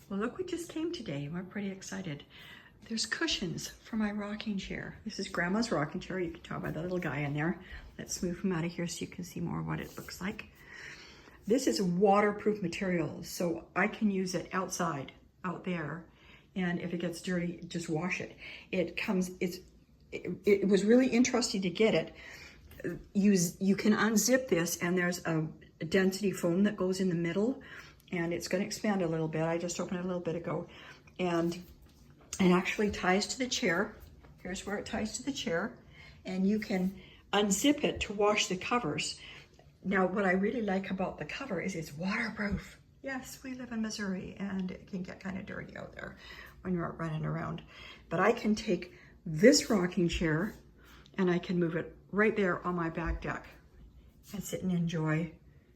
Well, look what just came today. We're pretty excited. There's cushions for my rocking chair. This is Grandma's rocking chair. You can tell by the little guy in there. Let's move him out of here so you can see more what it looks like. This is waterproof material, so I can use it outside, out there. And if it gets dirty, just wash it. It was really interesting to get it. You can unzip this, and there's a density foam that goes in the middle, and it's going to expand a little bit. I just opened it a little bit ago, and it actually ties to the chair. Here's where it ties to the chair, and you can unzip it to wash the covers. Now, what I really like about the cover is it's waterproof. Yes, we live in Missouri, and it can get kind of dirty out there when you're out running around. But I can take this rocking chair, and I can move it right there on my back deck and sit and enjoy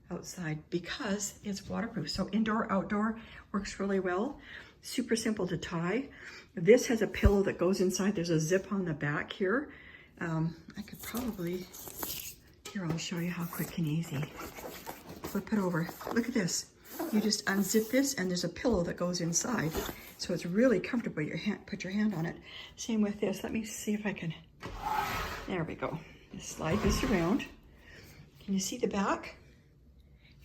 outside because it's waterproof. So indoor, outdoor works really well. Super simple to tie. This has a pillow that goes inside. There's a zip on the back here. I could probably, here, I'll show you how quick and easy. Flip it over. Look at this. You just unzip this, and there's a pillow that goes inside. So it's really comfortable. Put your hand on it. Same with this. Let me see if I can, there we go. Slide this around. Can you see the back?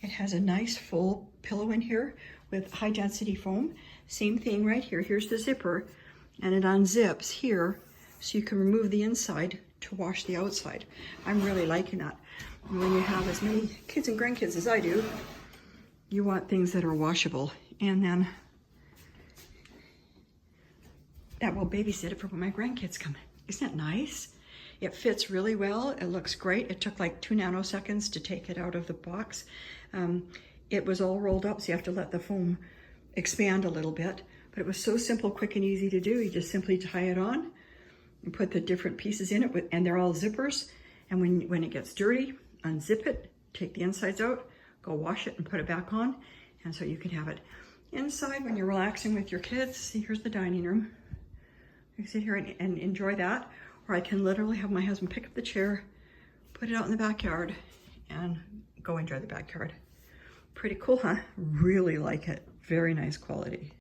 It has a nice full pillow in here with high density foam. Same thing right here. Here's the zipper, and it unzips here so you can remove the inside to wash the outside. I'm really liking that. And when you have as many kids and grandkids as I do, you want things that are washable, and then that will babysit it for when my grandkids come. Isn't that nice? It fits really well. It looks great. It took like 2 nanoseconds to take it out of the box. It was all rolled up, so you have to let the foam expand a little bit. But it was so simple, quick, and easy to do. You just simply tie it on and put the different pieces in it, and they're all zippers. And when it gets dirty, unzip it, take the insides out, go wash it and put it back on. And so you can have it inside when you're relaxing with your kids. See, here's the dining room. You can sit here and enjoy that. Or I can literally have my husband pick up the chair, put it out in the backyard, and go enjoy the backyard. Pretty cool, huh? Really like it. Very nice quality.